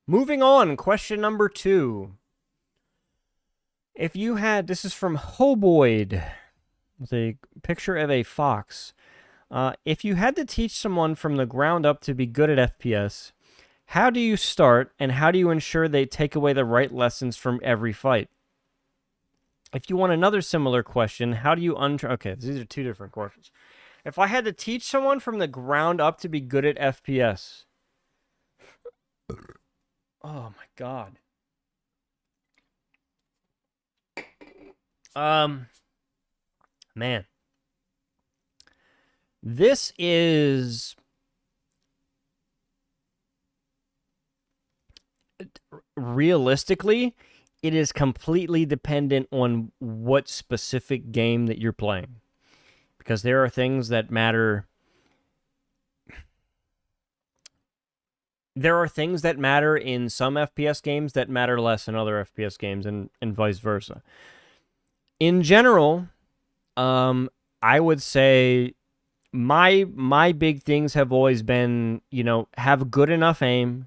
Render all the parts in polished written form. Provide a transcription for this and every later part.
Moving on, question number 2. If you had, this is from Hoboyd, with a picture of a fox. If you had to teach someone from the ground up to be good at FPS, how do you start and how do you ensure they take away the right lessons from every fight? If you want another similar question, how do you okay, these are two different questions. If I had to teach someone from the ground up to be good at FPS, oh my god. Man. This is realistically, it is completely dependent on what specific game that you're playing. Because there are things that matter. There are things that matter in some FPS games that matter less in other FPS games, and vice versa. In general, I would say my big things have always been, have good enough aim,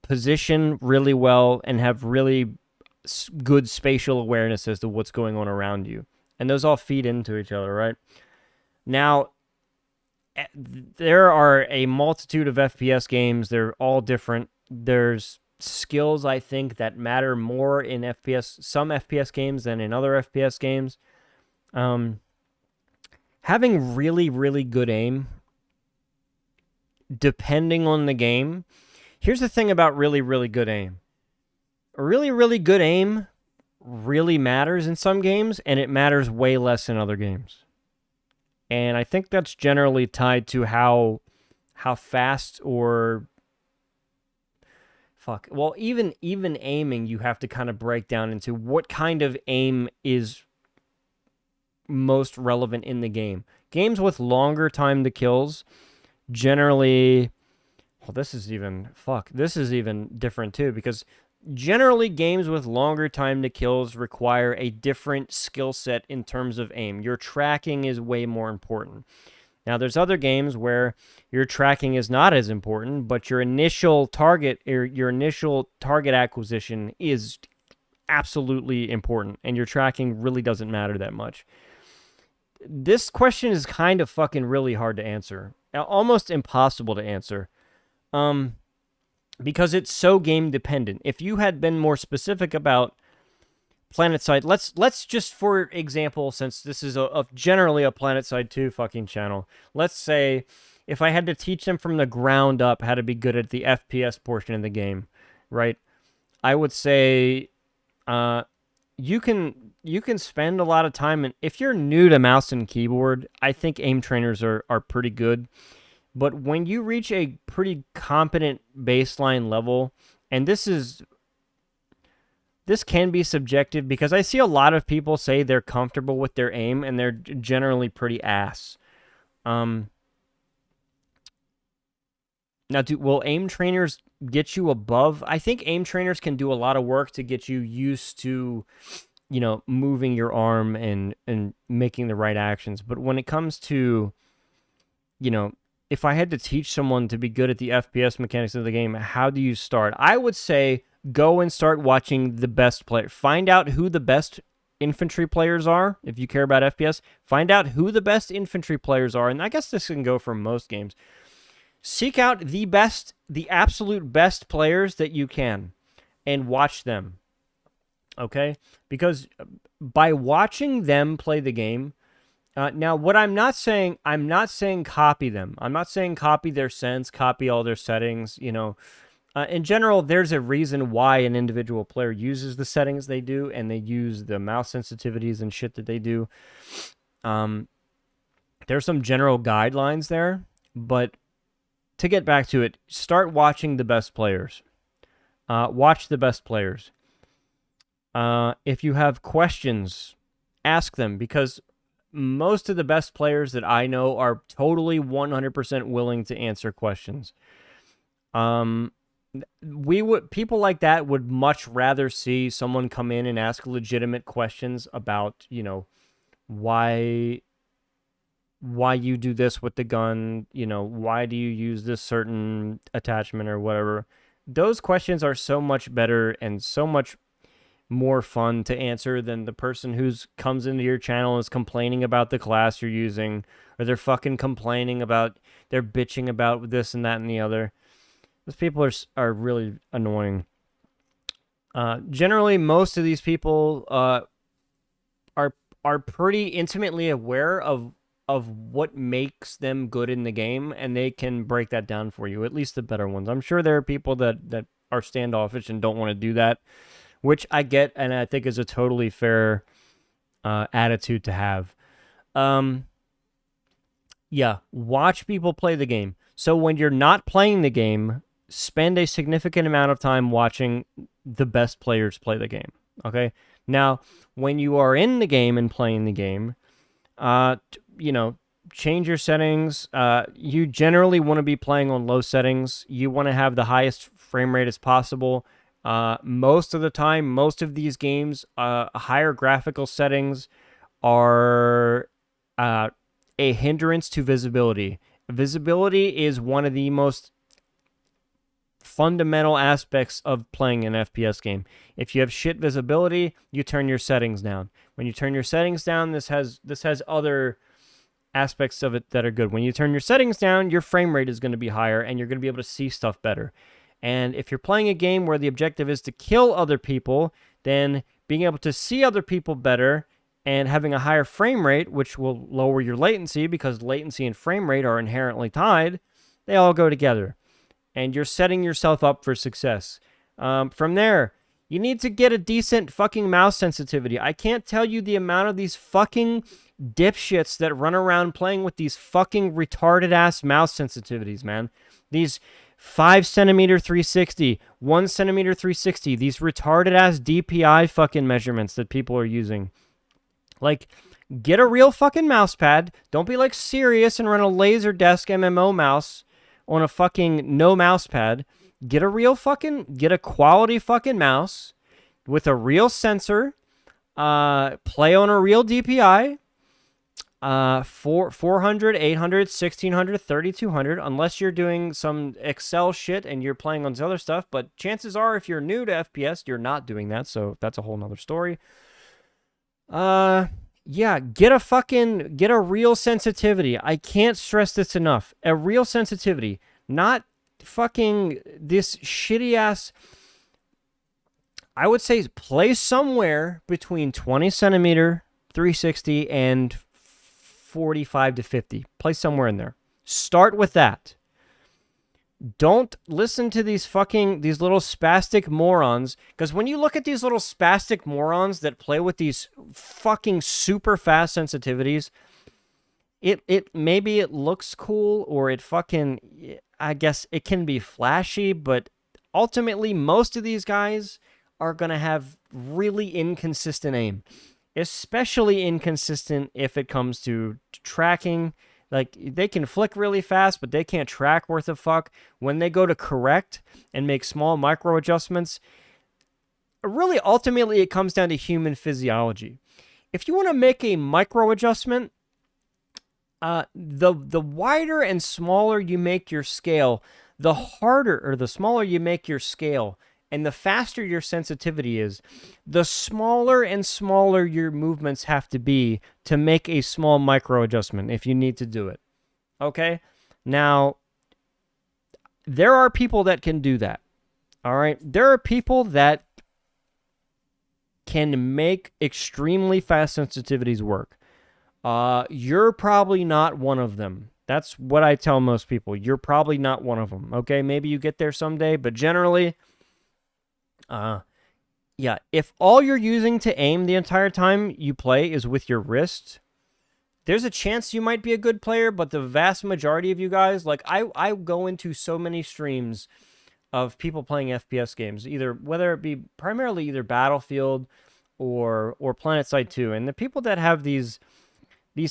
position really well, and have really good spatial awareness as to what's going on around you. And those all feed into each other, right? Now, there are a multitude of FPS games. They're all different. There's skills, I think, that matter more in some FPS games than in other FPS games. Having really, really good aim, depending on the game. Here's the thing about really, really good aim. Really, really good aim really matters in some games, and it matters way less in other games. And I think that's generally tied to how fast or even aiming, you have to kind of break down into what kind of aim is most relevant in the game. Games with longer time to kills generally, this is even different too, because generally games with longer time to kills require a different skill set in terms of aim. Your tracking is way more important. Now, there's other games where your tracking is not as important, but your initial target acquisition is absolutely important, and your tracking really doesn't matter that much. This question is kind of fucking really hard to answer. Almost impossible to answer. Because it's so game dependent. If you had been more specific about PlanetSide, let's just, for example, since this is generally a PlanetSide 2 fucking channel, let's say if I had to teach them from the ground up how to be good at the FPS portion of the game, right? I would say you can spend a lot of time, and if you're new to mouse and keyboard, I think aim trainers are pretty good. But when you reach a pretty competent baseline level, and this can be subjective, because I see a lot of people say they're comfortable with their aim, and they're generally pretty ass. Now, will aim trainers get you above? I think aim trainers can do a lot of work to get you used to, moving your arm and making the right actions. But when it comes to, if I had to teach someone to be good at the FPS mechanics of the game, how do you start? I would say go and start watching the best player. Find out who the best infantry players are. If you care about FPS, find out who the best infantry players are. And I guess this can go for most games. Seek out the absolute best players that you can and watch them. Okay? Because by watching them play the game, now, what I'm not saying copy them. I'm not saying copy their sense, copy all their settings. In general, there's a reason why an individual player uses the settings they do, and they use the mouse sensitivities and shit that they do. There's some general guidelines there, but to get back to it, start watching the best players. Watch the best players. If you have questions, ask them, because most of the best players that I know are totally 100% willing to answer questions. People like that would much rather see someone come in and ask legitimate questions about, why why you do this with the gun, why do you use this certain attachment or whatever. Those questions are so much better and so much more fun to answer than the person who's comes into your channel and is complaining about the class you're using, or they're fucking complaining about, they're bitching about this and that and the other. Those people are really annoying. Generally, most of these people are pretty intimately aware of what makes them good in the game, and they can break that down for you. At least the better ones. I'm sure there are people that are standoffish and don't want to do that, which I get, and I think is a totally fair attitude to have. Yeah, watch people play the game. So when you're not playing the game, spend a significant amount of time watching the best players play the game. Okay? Now, when you are in the game and playing the game, change your settings. You generally want to be playing on low settings. You want to have the highest frame rate as possible. Most of the time, most of these games, higher graphical settings are a hindrance to visibility. Visibility is one of the most fundamental aspects of playing an FPS game. If you have shit visibility, you turn your settings down. When you turn your settings down, this has other aspects of it that are good. When you turn your settings down, your frame rate is going to be higher and you're going to be able to see stuff better. And if you're playing a game where the objective is to kill other people, then being able to see other people better and having a higher frame rate, which will lower your latency because latency and frame rate are inherently tied, they all go together. And you're setting yourself up for success. From there, you need to get a decent fucking mouse sensitivity. I can't tell you the amount of these fucking dipshits that run around playing with these fucking retarded ass mouse sensitivities, man. These 5 centimeter 360, 1 centimeter 360, these retarded ass DPI fucking measurements that people are using. Like, get a real fucking mouse pad. Don't be like serious and run a Laserdisc MMO mouse on a fucking no mouse pad. Get a quality fucking mouse with a real sensor. Play on a real DPI. 400, 800, 1600, 3200, unless you're doing some Excel shit and you're playing on this other stuff. But chances are, if you're new to FPS, you're not doing that. So that's a whole nother story. Yeah, get a real sensitivity. I can't stress this enough. A real sensitivity, not fucking this shitty ass. I would say play somewhere between 20 centimeter 360 and 45 to 50. Play somewhere in there. Start with that. Don't listen to these little spastic morons, because when you look at these little spastic morons that play with these fucking super fast sensitivities, it maybe it looks cool, or I guess it can be flashy, but ultimately most of these guys are going to have really inconsistent aim, especially inconsistent if it comes to tracking. Like, they can flick really fast, but they can't track worth a fuck. When they go to correct and make small micro adjustments, really, ultimately, it comes down to human physiology. If you want to make a micro adjustment, the wider and smaller you make your scale, the harder, or the smaller you make your scale, and the faster your sensitivity is, the smaller and smaller your movements have to be to make a small micro adjustment if you need to do it. Okay? Now, there are people that can do that. All right? There are people that can make extremely fast sensitivities work. You're probably not one of them. That's what I tell most people. You're probably not one of them. Okay? Maybe you get there someday, but generally, yeah, if all you're using to aim the entire time you play is with your wrist, there's a chance you might be a good player, but the vast majority of you guys, like, I go into so many streams of people playing FPS games, whether it be primarily either Battlefield or PlanetSide 2, and the people that have these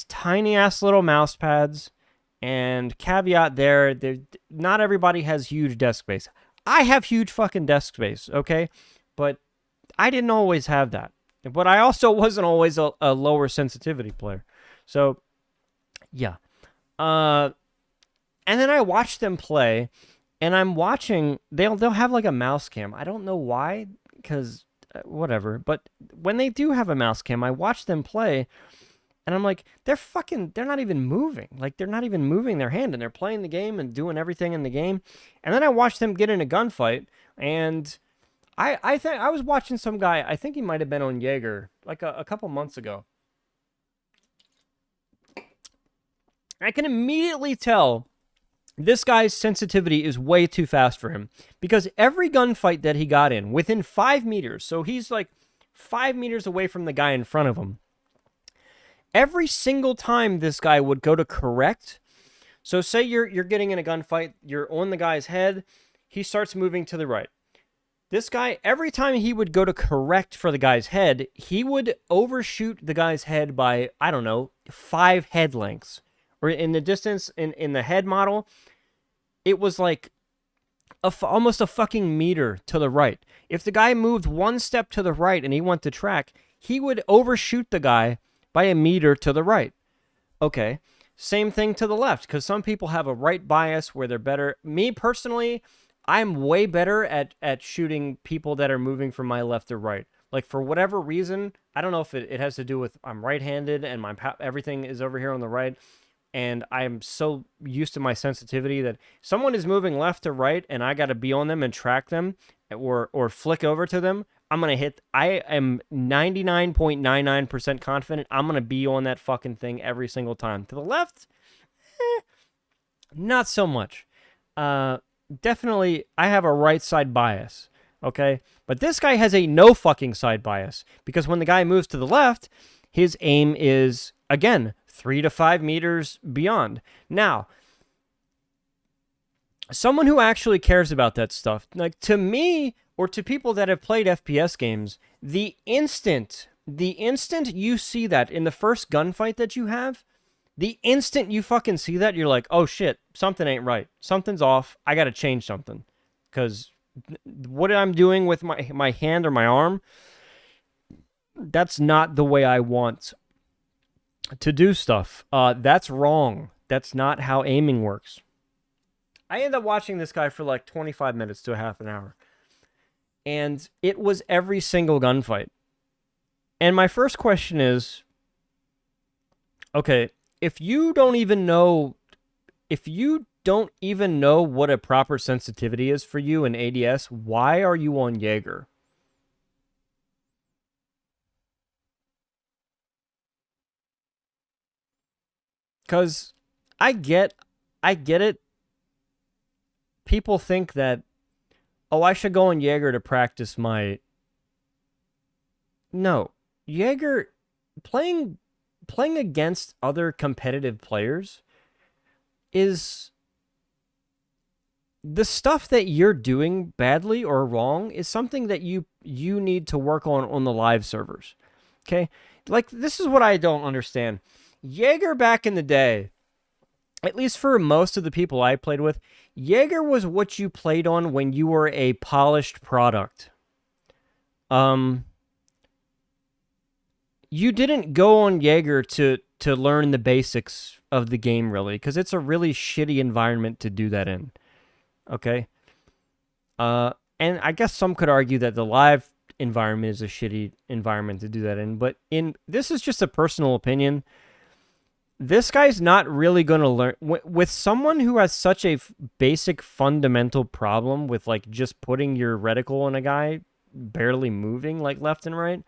tiny ass little mouse pads, and caveat there, not everybody has huge desk space. I have huge fucking desk space, okay? But I didn't always have that. But I also wasn't always a lower sensitivity player. So, Yeah. Uh, and then I watch them play, and I'm watching. They'll have like a mouse cam. I don't know why, because whatever. But when they do have a mouse cam, I watch them play, and I'm like, they're not even moving. Like, they're not even moving their hand, and they're playing the game and doing everything in the game. And then I watch them get in a gunfight, and I think I was watching some guy. I think he might have been on Jaeger like a couple months ago. I can immediately tell this guy's sensitivity is way too fast for him because every gunfight that he got in within 5 meters, so he's like 5 meters away from the guy in front of him. Every single time this guy would go to correct, so say you're getting in a gunfight, you're on the guy's head, he starts moving to the right. This guy, every time he would go to correct for the guy's head, he would overshoot the guy's head by, I don't know, 5 head lengths. Or in the distance, in the head model, it was like almost a fucking meter to the right. If the guy moved one step to the right and he went to track, he would overshoot the guy by a meter to the right. Okay. Same thing to the left, because some people have a right bias where they're better. Me personally, I'm way better at shooting people that are moving from my left to right. Like, for whatever reason, I don't know if it has to do with I'm right-handed and everything is over here on the right. And I'm so used to my sensitivity that someone is moving left to right and I got to be on them and track them or flick over to them. I'm going to hit. I am 99.99% confident I'm going to be on that fucking thing every single time. To the left, not so much. Definitely, I have a right side bias. Okay. But this guy has a no fucking side bias because when the guy moves to the left, his aim is, again, 3 to 5 meters beyond. Now, someone who actually cares about that stuff, like to me or to people that have played FPS games, the instant you see that in the first gunfight that you have, the instant you fucking see that, you're like, oh shit, something ain't right. Something's off. I gotta change something. Because what I'm doing with my hand or my arm, that's not the way I want to do stuff. That's wrong. That's not how aiming works. I ended up watching this guy for like 25 minutes to a half an hour. And it was every single gunfight. And my first question is, okay, if you don't even know what a proper sensitivity is for you in ADS, why are you on Jaeger? Because I get it. People think that, oh, I should go on Jaeger to practice my... No. Jaeger, playing against other competitive players is... The stuff that you're doing badly or wrong is something that you need to work on the live servers. Okay? Like, this is what I don't understand. Jaeger back in the day, at least for most of the people I played with, Jaeger was what you played on when you were a polished product. You didn't go on Jaeger to learn the basics of the game, really, because it's a really shitty environment to do that in. Okay? And I guess some could argue that the live environment is a shitty environment to do that in, but this is just a personal opinion. This guy's not really going to learn with someone who has such a basic fundamental problem with like just putting your reticle on a guy barely moving like left and right.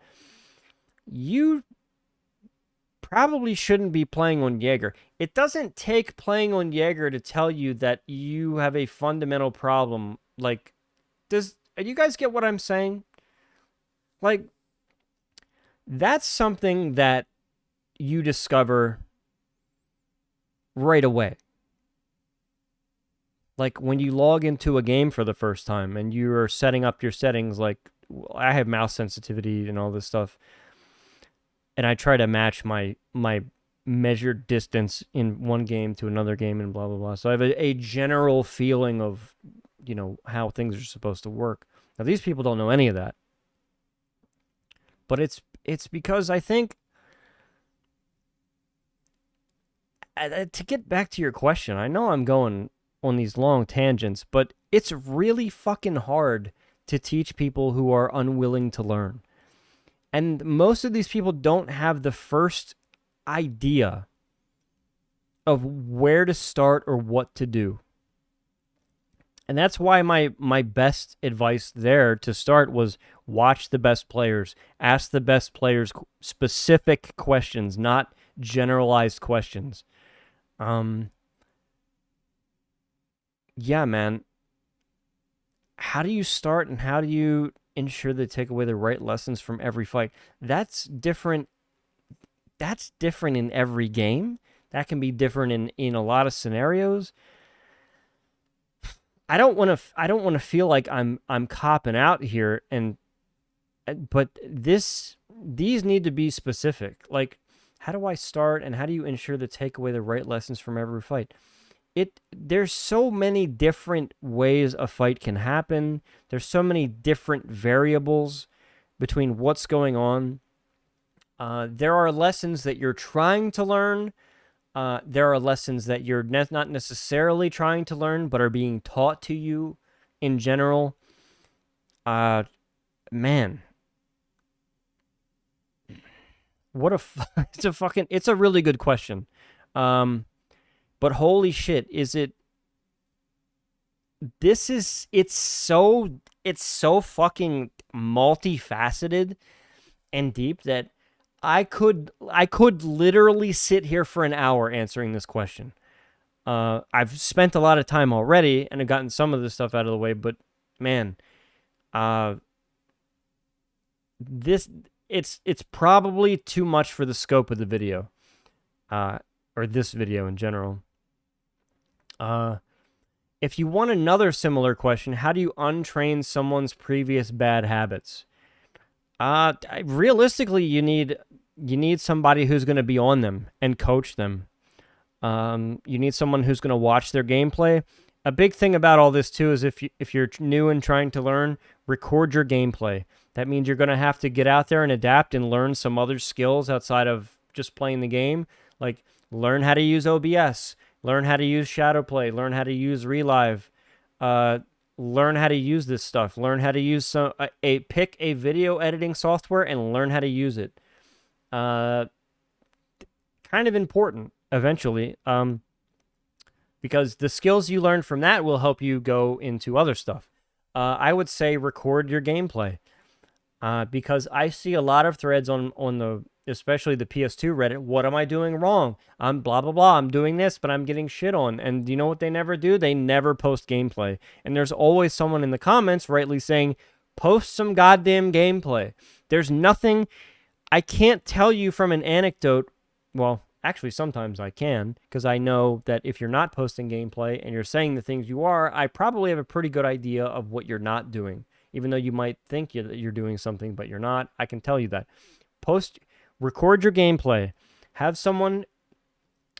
You probably shouldn't be playing on Jaeger. It doesn't take playing on Jaeger to tell you that you have a fundamental problem. Like, do you guys get what I'm saying? Like, that's something that you discover right away. Like when you log into a game for the first time and you're setting up your settings, like I have mouse sensitivity and all this stuff, and I try to match my measured distance in one game to another game and blah blah blah. So I have a general feeling of, you know, how things are supposed to work. Now these people don't know any of that, but it's because I think to get back to your question, I know I'm going on these long tangents, but it's really fucking hard to teach people who are unwilling to learn. And most of these people don't have the first idea of where to start or what to do. And that's why my best advice there to start was watch the best players, ask the best players specific questions, not generalized questions. Yeah, man. How do you start and how do you ensure they take away the right lessons from every fight? That's different. That's different in every game. That can be different in a lot of scenarios. I don't want to feel like I'm copping out here, but these need to be specific. Like, how do I start and how do you ensure to take away the right lessons from every fight? There's so many different ways a fight can happen. There's so many different variables between what's going on. There are lessons that you're trying to learn. There are lessons that you're not necessarily trying to learn, but are being taught to you in general. Man, it's a really good question. But holy shit, it's so fucking multifaceted and deep that I could literally sit here for an hour answering this question. I've spent a lot of time already and I've gotten some of this stuff out of the way, but man, it's probably too much for the scope of the video, or this video in general. If you want another similar question, how do you untrain someone's previous bad habits? Realistically, you need somebody who's going to be on them and coach them. You need someone who's going to watch their gameplay. A big thing about all this too is if you're new and trying to learn, record your gameplay. That means you're going to have to get out there and adapt and learn some other skills outside of just playing the game. Like learn how to use OBS, learn how to use Shadowplay, learn how to use Relive, learn how to use this stuff, learn how to use pick a video editing software and learn how to use it. Kind of important eventually, because the skills you learn from that will help you go into other stuff. I would say record your gameplay, because I see a lot of threads on especially the PS2 Reddit. What am I doing wrong? I'm blah, blah, blah. I'm doing this, but I'm getting shit on. And you know what they never do? They never post gameplay. And there's always someone in the comments rightly saying, post some goddamn gameplay. There's nothing. I can't tell you from an anecdote. Well, actually, sometimes I can, because I know that if you're not posting gameplay and you're saying the things you are, I probably have a pretty good idea of what you're not doing. Even though you might think that you're doing something, but you're not, I can tell you that. Record your gameplay. Have someone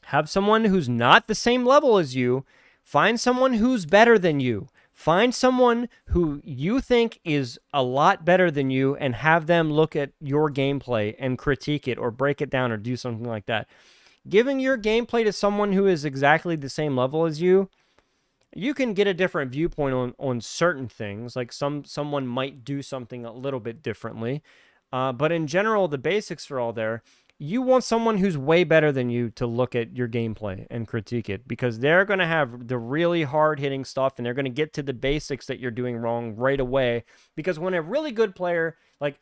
who's not the same level as you. Find someone who's better than you. Find someone who you think is a lot better than you and have them look at your gameplay and critique it or break it down or do something like that. Giving your gameplay to someone who is exactly the same level as you, you can get a different viewpoint on certain things. Like someone might do something a little bit differently. But in general, the basics are all there. You want someone who's way better than you to look at your gameplay and critique it, because they're going to have the really hard-hitting stuff, and they're going to get to the basics that you're doing wrong right away. Because when a really good player, like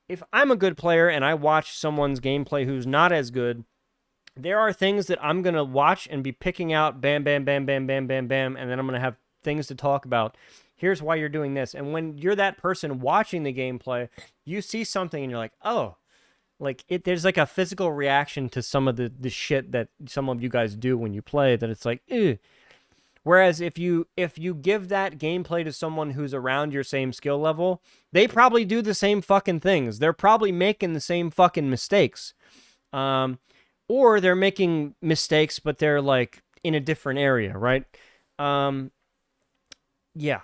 if I'm a good player and I watch someone's gameplay who's not as good, there are things that I'm going to watch and be picking out, bam, bam, bam, bam, bam, bam, bam, and then I'm going to have things to talk about. Here's why you're doing this. And when you're that person watching the gameplay, you see something and you're like, oh, like there's like a physical reaction to some of the shit that some of you guys do when you play, that it's like, ew. Whereas if you give that gameplay to someone who's around your same skill level, they probably do the same fucking things. They're probably making the same fucking mistakes. Or they're making mistakes, but they're like in a different area, right? Yeah.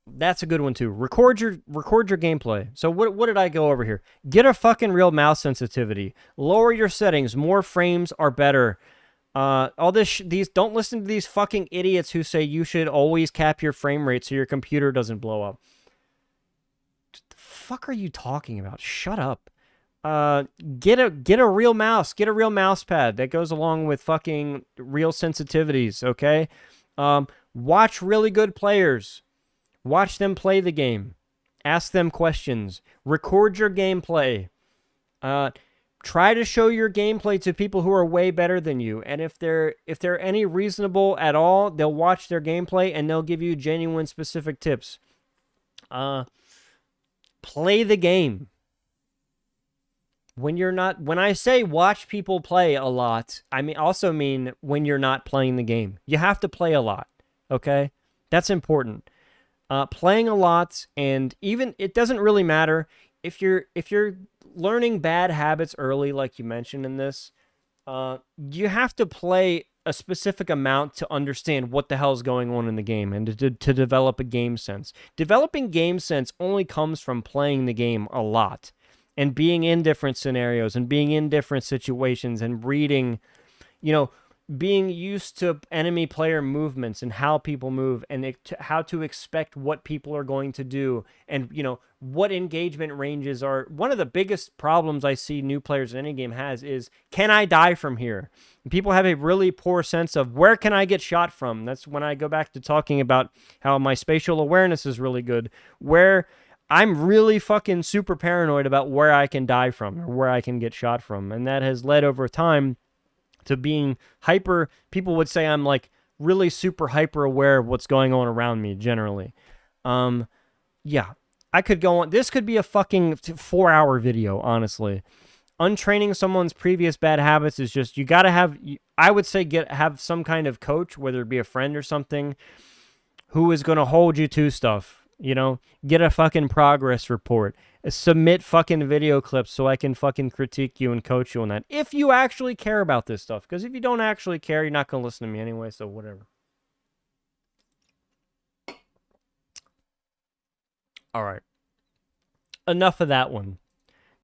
That's a good one too. Record your gameplay. So what did I go over here? Get a fucking real mouse sensitivity. Lower your settings. More frames are better. All these don't listen to these fucking idiots who say you should always cap your frame rate so your computer doesn't blow up. What the fuck are you talking about? Shut up. Get a real mouse. Get a real mouse pad that goes along with fucking real sensitivities. Okay. Watch really good players. Watch them play the game. Ask them questions. Record your gameplay. Try to show your gameplay to people who are way better than you. And if they're any reasonable at all, they'll watch their gameplay and they'll give you genuine specific tips. Play the game. When I say watch people play a lot, I mean when you're not playing the game. You have to play a lot. Okay? That's important. Playing a lot, and even it doesn't really matter if you're learning bad habits early, like you mentioned in this. You have to play a specific amount to understand what the hell is going on in the game and to develop a game sense. Developing game sense only comes from playing the game a lot and being in different scenarios and being in different situations and reading, being used to enemy player movements and how people move and how to expect what people are going to do and, what engagement ranges are. One of the biggest problems I see new players in any game has is, can I die from here? And people have a really poor sense of where can I get shot from? That's when I go back to talking about how my spatial awareness is really good, where I'm really fucking super paranoid about where I can die from or where I can get shot from. And that has led over time to being hyper. People would say I'm like really super hyper aware of what's going on around me generally. Yeah, I could go on. This could be a fucking 4-hour video, honestly. Untraining someone's previous bad habits is just, you got to have, I would say have some kind of coach, whether it be a friend or something, who is going to hold you to stuff. Get a fucking progress report. Submit fucking video clips so I can fucking critique you and coach you on that. If you actually care about this stuff. Because if you don't actually care, you're not going to listen to me anyway, so whatever. All right. Enough of that one.